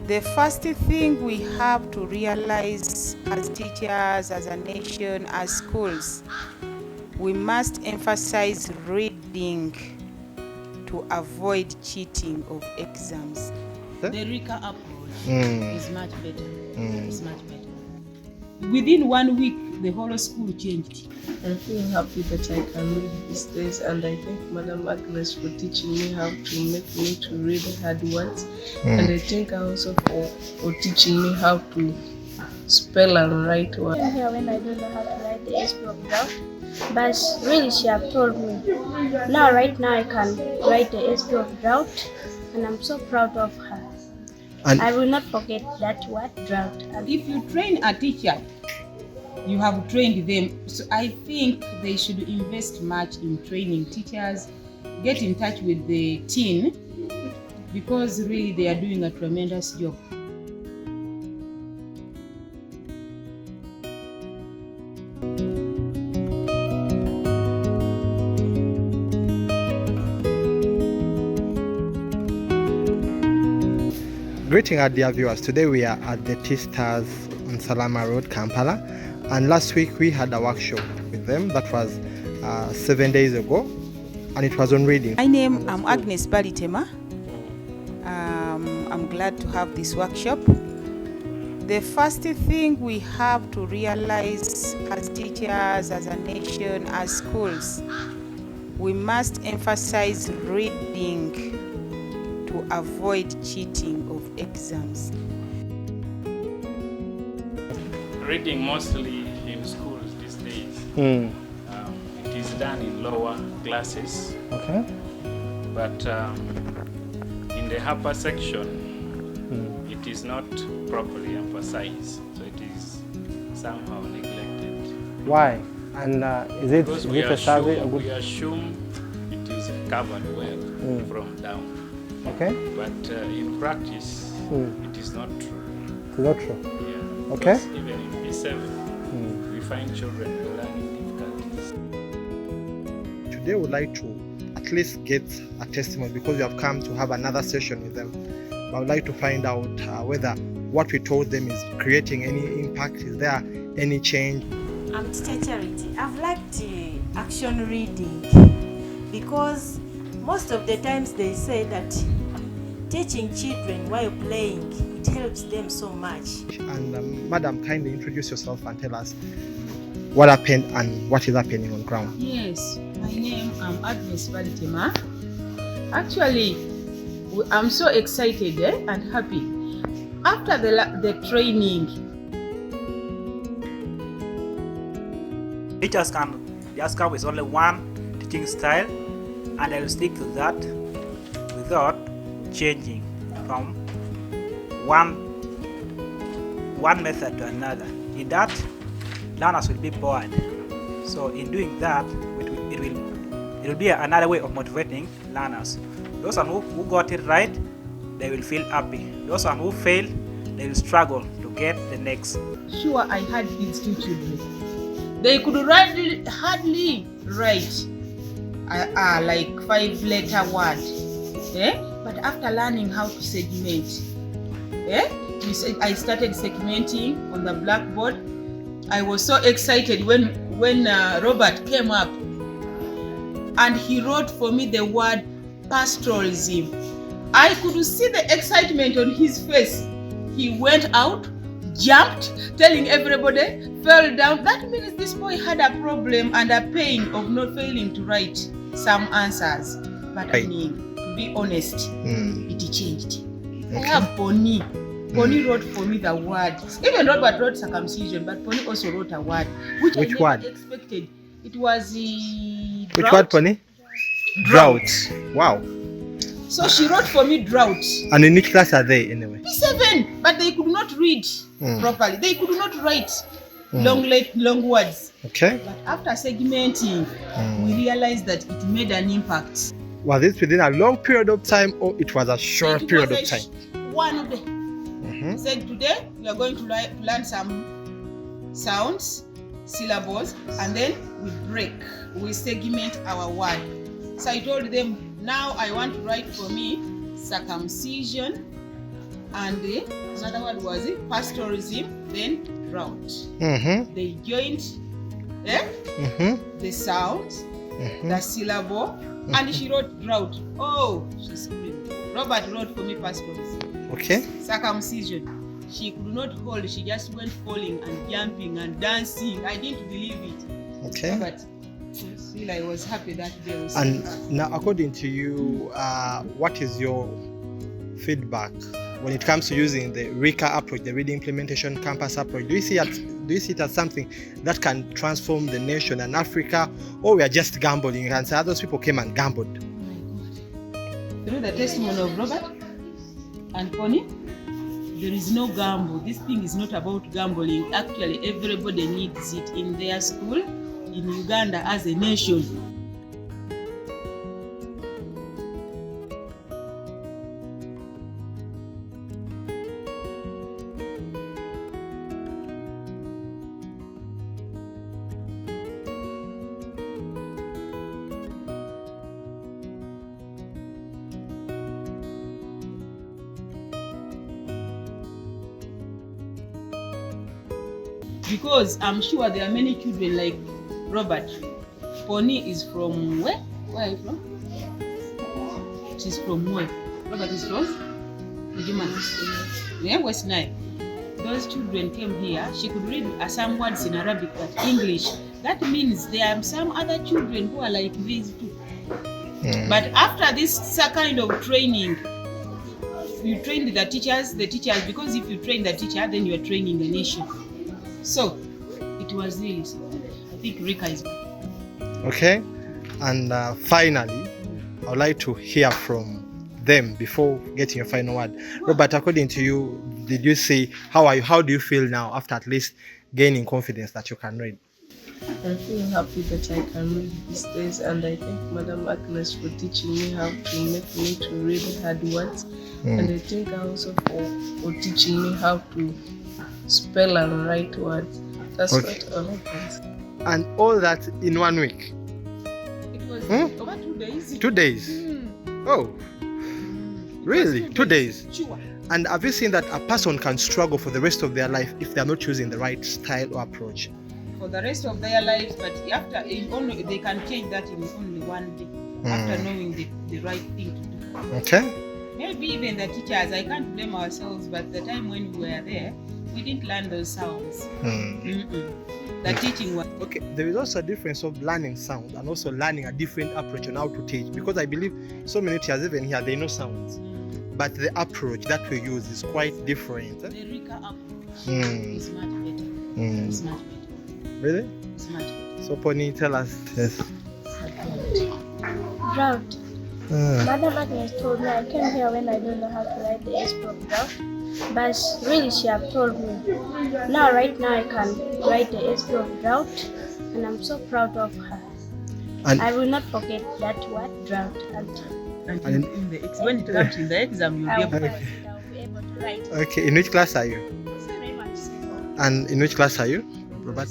The first thing we have to realize as teachers, as a nation, as schools, we must emphasize reading to avoid cheating of exams. The RICA approach is much better. It's much better. Within 1 week, the whole school changed. I feel happy that I can read these days, and I thank Madam Agnes for teaching me how to make me to read hard words. And I thank her also for teaching me how to spell and write words. I'm here when I don't know how to write the SP of drought, but really she have told me. Right now I can write the SP of drought, and I'm so proud of her. And I will not forget that word, drought. And if you train a teacher, you have trained them. So I think they should invest much in training teachers, get in touch with the teen, because really they are doing a tremendous job. Greeting our dear viewers. Today we are at the T-Stars on Salama Road, Kampala, and last week we had a workshop with them that was 7 days ago, and it was on reading. My name is Agnes Balitema. I'm glad to have this workshop. The first thing we have to realize as teachers, as a nation, as schools, we must emphasize reading to avoid cheating of exams. Reading mostly in schools these days. It is done in lower classes. Okay. But in the upper section, it is not properly emphasized. So it is somehow neglected. Why? And is it a survey? We assume it is covered well from down. Okay. But in practice, it is not true. It's not true. Yeah. Okay. Because even in P7, we find children with learning difficulties. Today we'd like to at least get a testimony, because we have come to have another session with them. I would like to find out whether what we told them is creating any impact. Is there any change? I'm Teacher Charity. I've liked action reading because most of the times they say that teaching children while playing, it helps them so much. And Madam, kindly introduce yourself and tell us what happened and what is happening on ground. Yes, my name is Agnes Balitema. Actually, I'm so excited and happy. After the training, teachers can just come with only one teaching style, and I will stick to that without changing from one method to another. In that, learners will be bored. So in doing that, it will be another way of motivating learners. Those who got it right, they will feel happy. Those who fail, they will struggle to get the next. Sure, I had these two children. They could hardly write like 5-letter word. But after learning how to segment, I started segmenting on the blackboard. I was so excited when Robert came up and he wrote for me the word pastoralism. I could see the excitement on his face. He went out, jumped, telling everybody, fell down. That means this boy had a problem and a pain of not failing to write some answers. But I mean, to be honest, it changed. Okay. I have Pony. Pony wrote for me the word. Even Robert wrote circumcision, but Pony also wrote a word, which I never expected. It was the Which word, Pony? Drought. Wow. So she wrote for me drought. And in which class are they anyway? P7, but they could not read properly. They could not write long words. Okay. But after segmenting, we realized that it made an impact. Was it within a long period of time, or it was a short period of time? One day. Said today we are going to learn some sounds, syllables, and then we segment our word. So I told them, now I want to write for me circumcision, and another word was pastoralism, then drought. They joined the sound, the syllable, and she wrote drought. Oh, she screamed. Robert wrote for me pastoralism. Okay. Circumcision. She could not hold, she just went falling and jumping and dancing. I didn't believe it. Okay. But still, I was happy that day was. And now, according to you, what is your feedback when it comes to using the RICA approach, the Reading Implementation Campus approach? Do you see it as something that can transform the nation and Africa, or we are just gambling? You can say those people came and gambled. Oh my God. Through the testimony of Robert and Connie, there is no gamble. This thing is not about gambling. Actually, everybody needs it in their school, in Uganda as a nation. Because I'm sure there are many children like Robert. Pony is from where? Where are you from? She's from where? Robert is from? Yeah, West Nile. Those children came here. She could read some words in Arabic, but English. That means there are some other children who are like these too. But after this kind of training, you train the teachers, because if you train the teacher, then you are training the nation. So, it was this. I think RICA is good. Okay, and finally, I would like to hear from them before getting your final word. Robert, according to you, did you see, how do you feel now after at least gaining confidence that you can read? I feel happy that I can read these days, and I thank Madam Agnes for teaching me how to make me to read hard words. And I thank her also for teaching me how to spell and write words. That's what all I can say. And all that in 1 week? It was over 2 days. 2 days? Oh, really? 2 days? Sure. And have you seen that a person can struggle for the rest of their life if they are not choosing the right style or approach? For the rest of their lives, but after they can change that in only 1 day, after knowing the right thing to do. Okay. Maybe even the teachers, I can't blame ourselves, but the time when we were there, we didn't learn those sounds. The teaching was... Okay, there is also a difference of learning sound and also learning a different approach on how to teach, because I believe so many teachers even here, they know sounds. But the approach that we use is quite different. The RICA approach is much better. It's much better. Really? It's much better. So Pony, tell us. Yes. Drought. Madam Agnes told me I came here when I don't know how to write the S of drought. But really she have told me. Right now I can write the S of drought, and I'm so proud of her. And I will not forget that word, drought. And in the when it comes in the exam, you'll be able to write. Okay, in which class are you? Very much so. And in which class are you, Robert?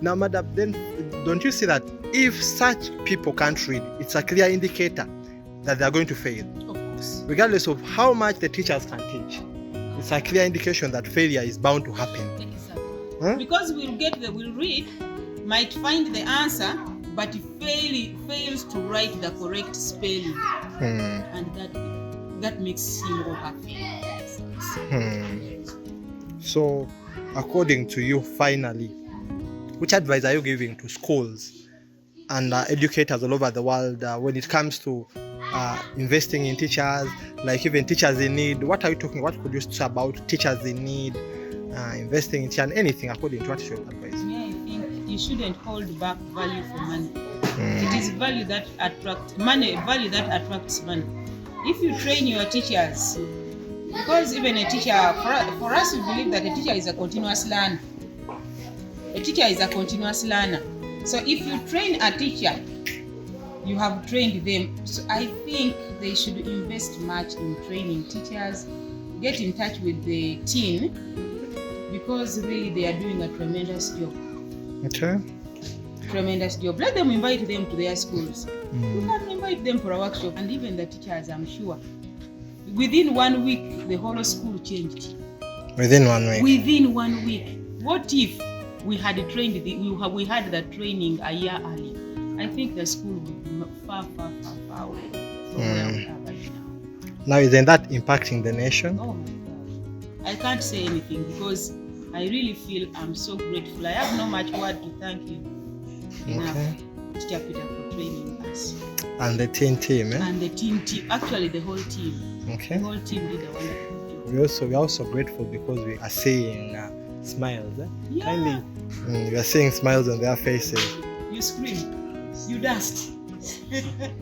Now, madam, then don't you see that if such people can't read, it's a clear indicator that they are going to fail? Of course. Regardless of how much the teachers can teach, it's a clear indication that failure is bound to happen. Exactly. Because we'll read, might find the answer, but fails to write the correct spelling, and that makes him or her fail. So, according to you, finally, which advice are you giving to schools and educators all over the world when it comes to investing in teachers, like even teachers in need? What are you talking? What could you say about teachers in need, investing in teachers, and anything according to what is your advice? Yeah, I think you shouldn't hold back value for money. It is value that attracts money. If you train your teachers, because even a teacher, for us, we believe that a teacher is a continuous learner. A teacher is a continuous learner. So if you train a teacher, you have trained them. So I think they should invest much in training teachers, get in touch with the team, because really they are doing a tremendous job. Okay. Tremendous job. Let them invite them to their schools. You can invite them for a workshop, and even the teachers, I'm sure. Within 1 week, the whole school changed. Within 1 week? Within 1 week. What if we had trained, we had that training a year early? I think the school would be far away from where we are right now. Now, isn't that impacting the nation? Oh my God. I can't say anything because I really feel I'm so grateful. I have no much word to thank you enough, Teacher Peter, for training us. And the teen team, eh? And the teen team, actually the whole team. Okay. The whole team did a wonderful job. We are also grateful because we are seeing smiles. Eh? Yeah. Kindly, we are seeing smiles on their faces. You scream, you danced.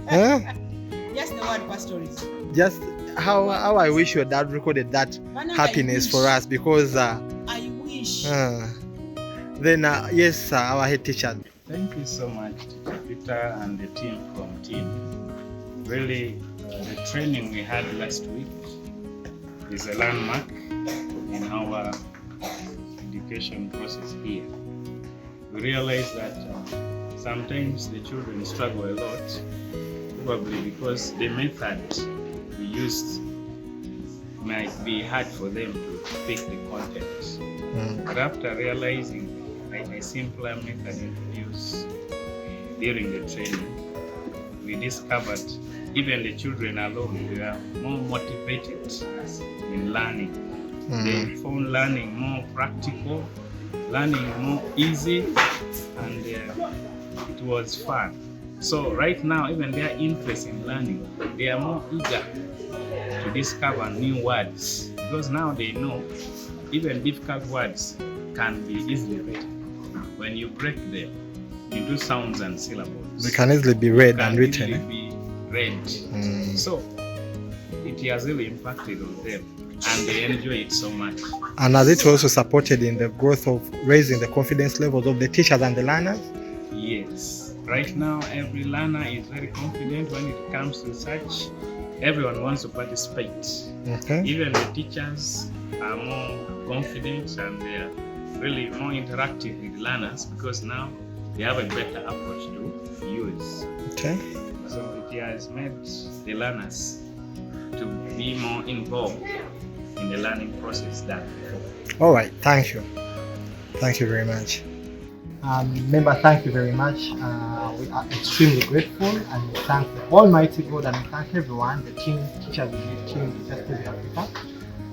Huh? Just the word pastorist. Just how I wish your dad recorded that happiness for us, because I wish. Then yes, our head teacher. Thank you so much, Teacher Peter and the team from team. Really, the training we had last week is a landmark in our education process here. We realize that sometimes the children struggle a lot, probably because the method we used might be hard for them to pick the content. But after realizing a simpler method introduced during the training, we discovered even the children alone were more motivated in learning. They found learning more practical, learning more easy, and it was fun. So right now, even their interest in learning, they are more eager to discover new words, because now they know even difficult words can be easily written. When you break them into sounds and syllables, They can easily be read and written. Be read. So it has really impacted on them, and they enjoy it so much. And has it also supported in the growth of raising the confidence levels of the teachers and the learners? Yes. Right now, every learner is very confident when it comes to research. Everyone wants to participate. Okay. Even the teachers are more confident, and they are really more interactive with learners because now they have a better approach to use. Okay. So it has made the learners to be more involved in the learning process than before. All right. Thank you. Thank you very much. Member, thank you very much. We are extremely grateful, and we thank the Almighty God, and we thank everyone, the team, teachers, the team, the Justice Africa,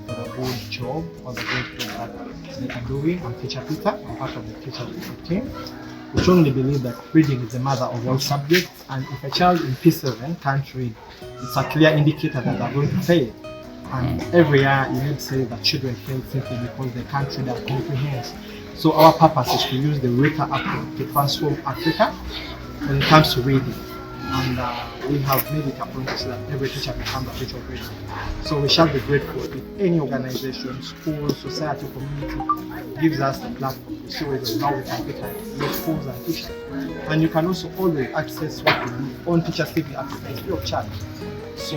for the good job, for the great job that they are doing. I'm Teacher Peter, I'm part of the teachers team. We strongly believe that reading is the mother of all subjects, and if a child in P7 can't read, it's a clear indicator that they're going to fail. And every year you need to say that children fail simply because they can't read and comprehend. So our purpose is to use the RICA approach to transform Africa when it comes to reading. And we have made it a point to say that every teacher becomes a teacher of reading. So we shall be grateful if any organization, school, society, community gives us the platform to show us how we can better your schools and teachers. And you can also always access what we do on Teachers TV Africa free of charge. So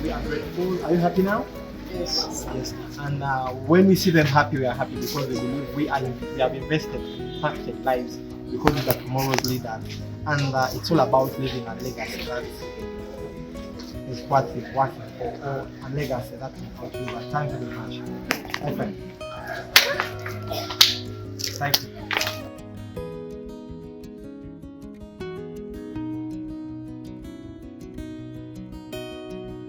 we are grateful. Are you happy now? Yes. Yes. And when we see them happy, we are happy because we believe we have invested in impacted lives because we are tomorrow's leaders. And it's all about leaving a legacy that is what is working for, or a legacy that will continue. Thank you very much. Okay. Thank you.